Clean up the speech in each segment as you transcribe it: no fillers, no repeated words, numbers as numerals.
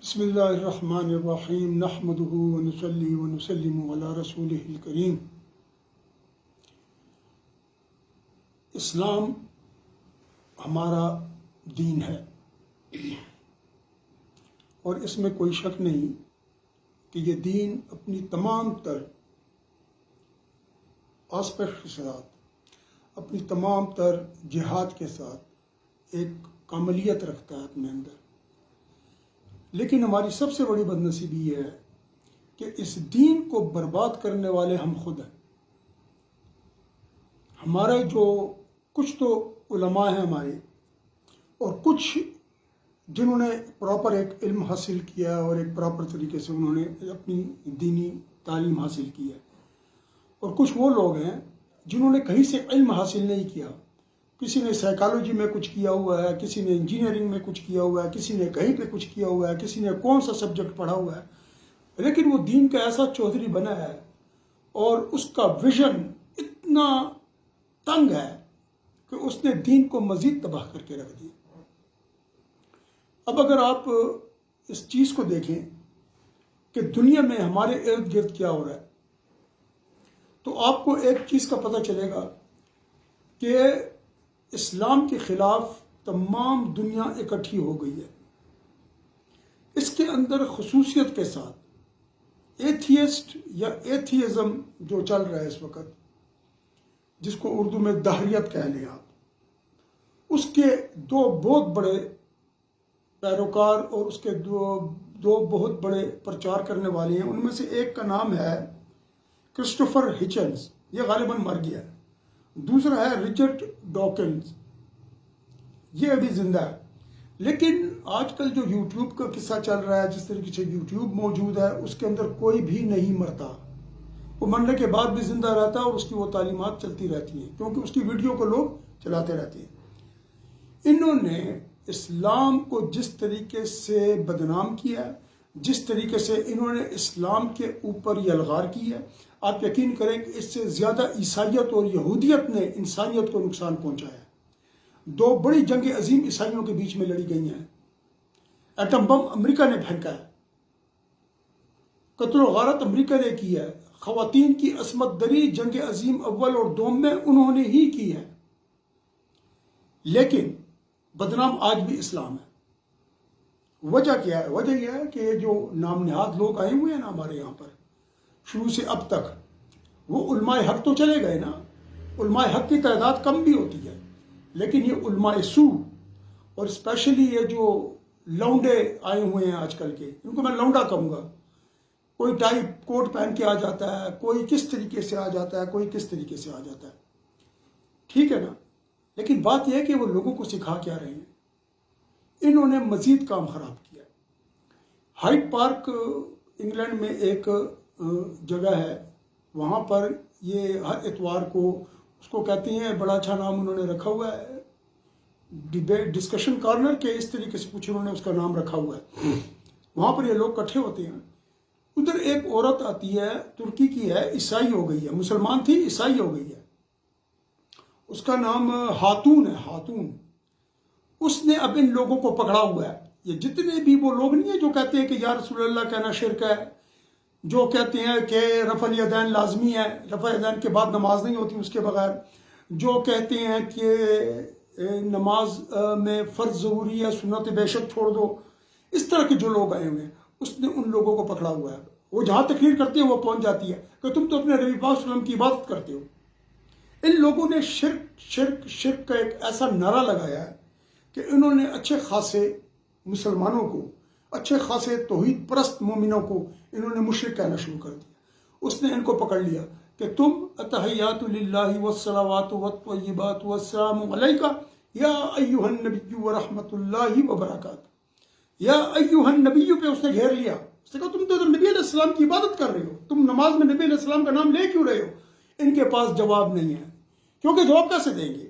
بسم اللہ الرحمن الرحیم نحمده ونصلی ونسلم علی رسولہ الکریم۔ اسلام ہمارا دین ہے اور اس میں کوئی شک نہیں کہ یہ دین اپنی تمام تر آسپیکٹ کے ساتھ، اپنی تمام تر جہاد کے ساتھ ایک کاملیت رکھتا ہے اپنے اندر۔ لیکن ہماری سب سے بڑی بدنصیبی یہ ہے کہ اس دین کو برباد کرنے والے ہم خود ہیں۔ ہمارے جو کچھ تو علماء ہیں ہمارے، اور کچھ جنہوں نے پراپر ایک علم حاصل کیا اور ایک پراپر طریقے سے انہوں نے اپنی دینی تعلیم حاصل کی ہے، اور کچھ وہ لوگ ہیں جنہوں نے کہیں سے علم حاصل نہیں کیا۔ کسی نے سائیکالوجی میں کچھ کیا ہوا ہے، کسی نے انجینئرنگ میں کچھ کیا ہوا ہے، کسی نے کہیں پہ کچھ کیا ہوا ہے، کسی نے کون سا سبجیکٹ پڑھا ہوا ہے، لیکن وہ دین کا ایسا چودھری بنا ہے اور اس کا ویژن اتنا تنگ ہے کہ اس نے دین کو مزید تباہ کر کے رکھ دیا۔ اب اگر آپ اس چیز کو دیکھیں کہ دنیا میں ہمارے ارد گرد کیا ہو رہا ہے، تو آپ کو ایک چیز کا پتہ چلے گا کہ اسلام کے خلاف تمام دنیا اکٹھی ہو گئی ہے۔ اس کے اندر خصوصیت کے ساتھ ایتھیسٹ یا ایتھیزم جو چل رہا ہے اس وقت، جس کو اردو میں دہریت کہہ لیں آپ، اس کے دو بہت بڑے پیروکار اور اس کے دو بہت بڑے پرچار کرنے والے ہیں۔ ان میں سے ایک کا نام ہے کرسٹوفر ہچنز، یہ غالباً مر گیا ہے۔ دوسرا ہے رچرڈ ڈاکنز، یہ ابھی زندہ ہے۔ لیکن آج کل جو یوٹیوب کا قصہ چل رہا ہے، جس طریقے سے یوٹیوب موجود ہے، اس کے اندر کوئی بھی نہیں مرتا، وہ مرنے کے بعد بھی زندہ رہتا ہے اور اس کی وہ تعلیمات چلتی رہتی ہیں، کیونکہ اس کی ویڈیو کو لوگ چلاتے رہتے ہیں۔ انہوں نے اسلام کو جس طریقے سے بدنام کیا ہے، جس طریقے سے انہوں نے اسلام کے اوپر یلغار کی ہے، آپ یقین کریں کہ اس سے زیادہ عیسائیت اور یہودیت نے انسانیت کو نقصان پہنچایا ہے۔ دو بڑی جنگیں عظیم عیسائیوں کے بیچ میں لڑی گئی ہیں۔ ایٹم بم امریکہ نے پھینکا ہے، قتل و غارت امریکہ نے کی ہے، خواتین کی عصمت دری جنگ عظیم اول اور دوم میں انہوں نے ہی کی ہے۔ لیکن بدنام آج بھی اسلام ہے۔ وجہ کیا ہے؟ وجہ یہ ہے کہ یہ جو نام نہاد لوگ آئے ہوئے ہیں نا ہمارے یہاں پر شروع سے اب تک، وہ علماء حق تو چلے گئے نا۔ علماء حق کی تعداد کم بھی ہوتی ہے، لیکن یہ علماء سو اور اسپیشلی یہ جو لونڈے آئے ہوئے ہیں آج کل کے، ان کو میں لونڈا کہوں گا۔ کوئی ٹائی کوٹ پہن کے آ جاتا ہے، کوئی کس طریقے سے آ جاتا ہے، کوئی کس طریقے سے آ جاتا ہے، ٹھیک ہے نا۔ لیکن بات یہ ہے کہ وہ لوگوں کو سکھا کیا رہے ہیں۔ انہوں نے مزید کام خراب کیا۔ ہائیڈ پارک انگلینڈ میں ایک جگہ ہے، وہاں پر یہ ہر اتوار کو، اس کو کہتے ہیں، بڑا اچھا نام انہوں نے رکھا ہوا ہے، ڈیبیٹ ڈسکشن کارنر کے اس طریقے سے کچھ انہوں نے اس کا نام رکھا ہوا ہے۔ وہاں پر یہ لوگ اکٹھے ہوتے ہیں۔ ادھر ایک عورت آتی ہے، ترکی کی ہے، عیسائی ہو گئی ہے، مسلمان تھی عیسائی ہو گئی ہے، اس کا نام خاتون ہے، خاتون۔ اس نے اب ان لوگوں کو پکڑا ہوا ہے۔ یہ جتنے بھی وہ لوگ نہیں ہیں جو کہتے ہیں کہ یا رسول اللہ کہنا شرک ہے، جو کہتے ہیں کہ رفع الیدین لازمی ہے، رفع الیدین کے بعد نماز نہیں ہوتی اس کے بغیر، جو کہتے ہیں کہ نماز میں فرض ضروری ہے، سنت بے شک چھوڑ دو، اس طرح کے جو لوگ آئے ہوئے ہیں، اس نے ان لوگوں کو پکڑا ہوا ہے۔ وہ جہاں تقریر کرتے ہیں وہ پہنچ جاتی ہے کہ تم تو اپنے نبی پاک صلی اللہ علیہ وسلم کی عبادت کرتے ہو۔ ان لوگوں نے شرک شرک شرک کا ایک ایسا نعرہ لگایا ہے کہ انہوں نے اچھے خاصے مسلمانوں کو، اچھے خاصے توحید پرست مومنوں کو انہوں نے مشرک کہنا شروع کر دیا۔ اس نے ان کو پکڑ لیا کہ تم التحیات للہ والصلوات والطیبات والسلام علیک یا ایھا النبی ورحمۃ اللہ وبرکاتہ۔ یا ایھا النبی پہ اس نے گھیر لیا۔ اس نے کہا تم تو نبی علیہ السلام کی عبادت کر رہے ہو، تم نماز میں نبی علیہ السلام کا نام لے کیوں رہے ہو؟ ان کے پاس جواب نہیں ہے، کیونکہ جواب کیسے دیں گے؟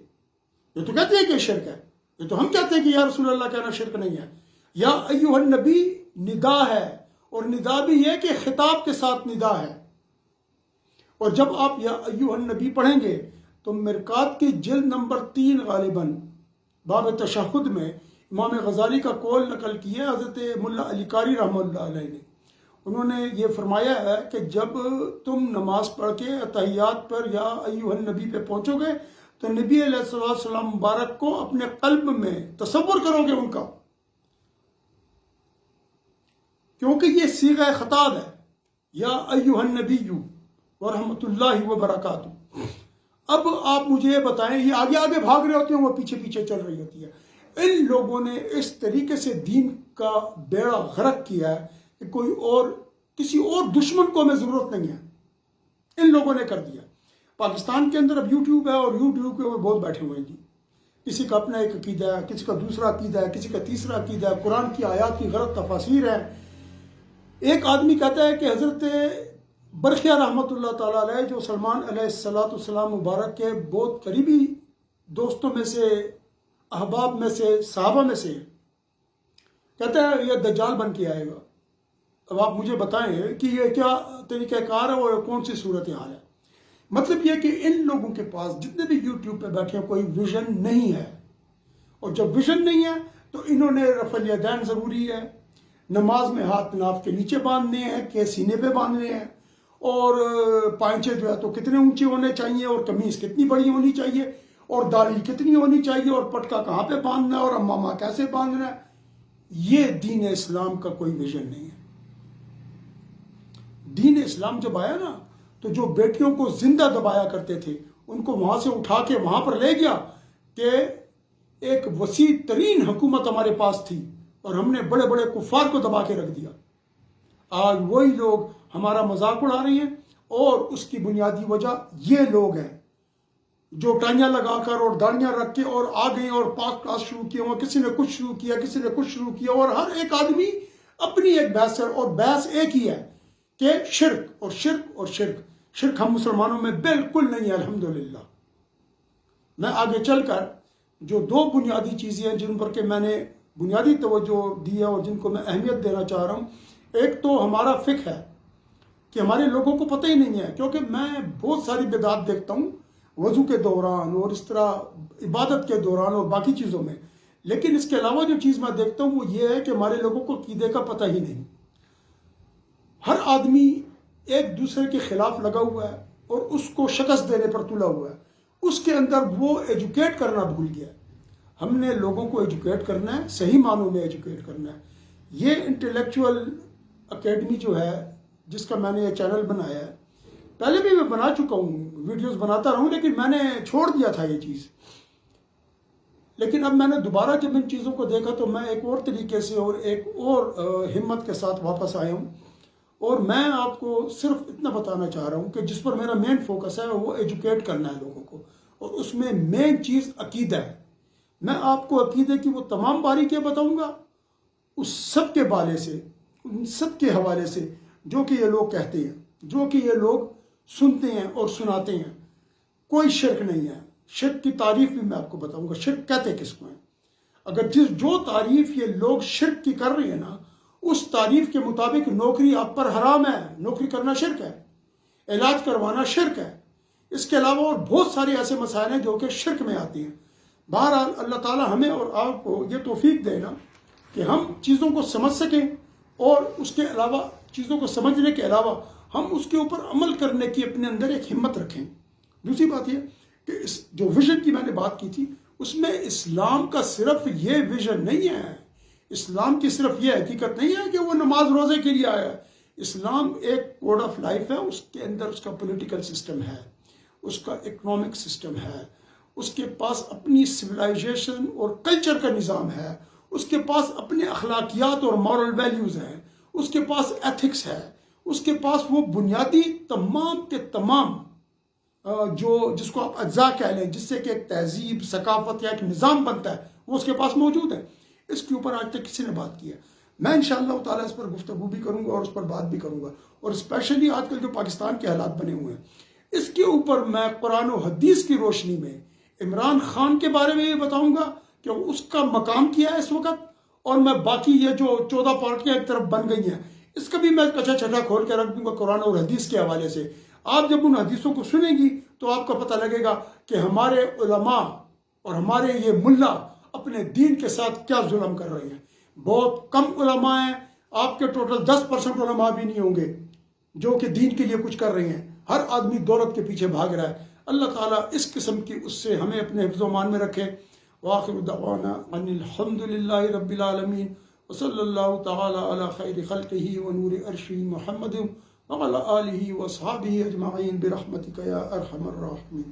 یہ تو کہتے ہیں کہ شرک ہے، یہ تو ہم کہتے ہیں کہ یا رسول اللہ کہنا شرک نہیں ہے۔ یا ایھا النبی ندا ہے، اور ندا بھی یہ کہ خطاب کے ساتھ ندا ہے۔ اور جب آپ یا ایھا النبی پڑھیں گے تو مرقات کی جلد نمبر 3 غالباً باب تشہد میں امام غزالی کا قول نقل کیا حضرت ملا علی قاری رحمۃ اللہ علیہ نے. انہوں نے یہ فرمایا ہے کہ جب تم نماز پڑھ کے اتحیات پر یا ایھا النبی پہ پہنچو گے تو نبی علیہ السلام مبارک کو اپنے قلب میں تصور کرو گے ان کا، کیونکہ یہ صیغہ خطاب ہے، یا ایھا النبی ورحمۃ اللہ وبرکاتہ. اب آپ مجھے یہ بتائیں، یہ آگے آگے بھاگ رہے ہوتے ہیں، وہ پیچھے پیچھے چل رہی ہوتی ہے. ان لوگوں نے اس طریقے سے دین کا بیڑا غرق کیا ہے کہ کوئی اور کسی اور دشمن کو ہمیں ضرورت نہیں ہے. ان لوگوں نے کر دیا. پاکستان کے اندر اب یوٹیوب ہے اور یوٹیوب کے اوپر بہت بیٹھے ہوئے ہیں جی. کسی کا اپنا ایک عقیدہ ہے، کسی کا دوسرا عقیدہ ہے، کسی کا تیسرا عقیدہ ہے، قرآن کی آیات کی غلط تفاسیر ہے. ایک آدمی کہتا ہے کہ حضرت برقیہ رحمۃ اللہ تعالیٰ علیہ جو سلمان علیہ السلام مبارک کے بہت قریبی دوستوں میں سے، احباب میں سے، صحابہ میں سے، کہتا ہے یہ دجال بن کے آئے گا. اب آپ مجھے بتائیں کہ یہ کیا طریقہ کار ہے اور کون سی صورت حال ہے. مطلب یہ کہ ان لوگوں کے پاس جتنے بھی یوٹیوب پہ بیٹھے ہیں کوئی ویژن نہیں ہے، اور جب ویژن نہیں ہے تو انہوں نے رفع الیدین ضروری ہے، نماز میں ہاتھ ناف کے نیچے باندھنے ہیں کہ سینے پہ باندھنے ہیں، اور پائنچے جو ہے تو کتنے اونچے ہونے چاہیے، اور قمیص کتنی بڑی ہونی چاہیے، اور داڑھی کتنی ہونی چاہیے، اور پٹکا کہاں پہ باندھنا ہے، اور امامہ کیسے باندھنا ہے. یہ دین اسلام کا کوئی ویژن نہیں ہے. دین اسلام جب آیا نا تو جو بیٹیوں کو زندہ دبایا کرتے تھے ان کو وہاں سے اٹھا کے وہاں پر لے گیا کہ ایک وسیع ترین حکومت ہمارے پاس تھی اور ہم نے بڑے بڑے کفار کو دبا کے رکھ دیا. آج وہی لوگ ہمارا مذاق اڑا رہے ہیں، اور اس کی بنیادی وجہ یہ لوگ ہیں جو ٹائیاں لگا کر اور داڑیاں رکھ کے اور آ گئے اور پاک کلاس شروع کیا ہوا. کسی نے کچھ شروع کیا، کسی نے کچھ شروع کیا، اور ہر ایک آدمی اپنی ایک بحث ہے، اور بحث ایک ہی ہے کہ شرک اور شرک اور شرک. شرک ہم مسلمانوں میں بالکل نہیں ہے الحمدللہ. میں آگے چل کر جو دو بنیادی چیزیں ہیں جن پر کہ میں نے بنیادی توجہ دی ہے اور جن کو میں اہمیت دینا چاہ رہا ہوں، ایک تو ہمارا فقہ ہے کہ ہمارے لوگوں کو پتہ ہی نہیں ہے. کیونکہ میں بہت ساری بدعات دیکھتا ہوں وضو کے دوران اور اس طرح عبادت کے دوران اور باقی چیزوں میں، لیکن اس کے علاوہ جو چیز میں دیکھتا ہوں وہ یہ ہے کہ ہمارے لوگوں کو عقیدے کا پتہ ہی نہیں. ہر آدمی ایک دوسرے کے خلاف لگا ہوا ہے اور اس کو شکست دینے پر تلا ہوا ہے. اس کے اندر وہ ایجوکیٹ کرنا بھول گیا. ہم نے لوگوں کو ایجوکیٹ کرنا ہے، صحیح معنوں میں ایجوکیٹ کرنا ہے. یہ انٹلیکچوئل اکیڈمی جو ہے جس کا میں نے یہ چینل بنایا ہے، پہلے بھی میں بنا چکا ہوں، ویڈیوز بناتا رہا ہوں، لیکن میں نے چھوڑ دیا تھا یہ چیز. لیکن اب میں نے دوبارہ جب ان چیزوں کو دیکھا تو میں ایک اور طریقے سے اور ایک اور ہمت کے ساتھ واپس آیا ہوں. اور میں آپ کو صرف اتنا بتانا چاہ رہا ہوں کہ جس پر میرا مین فوکس ہے وہ ایجوکیٹ کرنا ہے لوگوں کو، اور اس میں مین چیز عقیدہ ہے. میں آپ کو عقیدے کی وہ تمام باریکیاں بتاؤں گا اس سب کے بالے سے، ان سب کے حوالے سے جو کہ یہ لوگ کہتے ہیں، جو کہ یہ لوگ سنتے ہیں اور سناتے ہیں. کوئی شرک نہیں ہے. شرک کی تعریف بھی میں آپ کو بتاؤں گا. شرک کہتے کس کو ہیں؟ اگر جو تعریف یہ لوگ شرک کی کر رہے ہیں نا، اس تعریف کے مطابق نوکری آپ پر حرام ہے. نوکری کرنا شرک ہے، علاج کروانا شرک ہے. اس کے علاوہ اور بہت سارے ایسے مسائل ہیں جو کہ شرک میں آتی ہیں. بہرحال اللہ تعالی ہمیں اور آپ کو یہ توفیق دے نا کہ ہم چیزوں کو سمجھ سکیں، اور اس کے علاوہ چیزوں کو سمجھنے کے علاوہ ہم اس کے اوپر عمل کرنے کی اپنے اندر ایک ہمت رکھیں. دوسری بات یہ کہ اس جو ویژن کی میں نے بات کی تھی اس میں اسلام کا صرف یہ ویژن نہیں ہے. اسلام کی صرف یہ حقیقت نہیں ہے کہ وہ نماز روزے کے لیے آیا ہے. اسلام ایک کوڈ آف لائف ہے. اس کے اندر اس کا پولیٹیکل سسٹم ہے، اس کا اکنامک سسٹم ہے، اس کے پاس اپنی سویلائزیشن اور کلچر کا نظام ہے، اس کے پاس اپنے اخلاقیات اور مورل ویلیوز ہیں، اس کے پاس ایتھکس ہے، اس کے پاس وہ بنیادی تمام کے تمام جس کو آپ اجزاء کہہ لیں، جس سے کہ ایک تہذیب، ثقافت یا ایک نظام بنتا ہے، وہ اس کے پاس موجود ہے. اس کے اوپر آج تک کسی نے بات کی ہے. میں انشاءاللہ تعالیٰ اس پر گفتگو بھی کروں گا اور اس پر بات بھی کروں گا. اور اسپیشلی آج کل جو پاکستان کے حالات بنے ہوئے ہیں اس کے اوپر میں قرآن و حدیث کی روشنی میں عمران خان کے بارے میں یہ بتاؤں گا کہ اس کا مقام کیا ہے اس وقت، اور میں باقی یہ جو 14 پارٹیاں ایک طرف بن گئی ہیں اس کا بھی میں کچا چھٹا کھول کے رکھ دوں گا قرآن اور حدیث کے حوالے سے. آپ جب ان حدیثوں کو سنیں گی تو آپ کو پتہ لگے گا کہ ہمارے علماء اور ہمارے یہ ملا اپنے دین کے ساتھ کیا ظلم کر رہے ہیں. بہت کم علماء ہیں، آپ کے ٹوٹل 10% علماء بھی نہیں ہوں گے جو کہ دین کے لیے کچھ کر رہے ہیں. ہر آدمی دولت کے پیچھے بھاگ رہا ہے. اللہ تعالیٰ اس قسم کی اس سے ہمیں اپنے حفظ و امان میں رکھے. وآخر دعوانا ان الحمد للہ رب العالمین وصلی اللہ تعالی علی خیر خلقہ ونور عرشہ محمد وعلی آلہ واصحابہ اجمعین برحمتک یا ارحم الراحمین.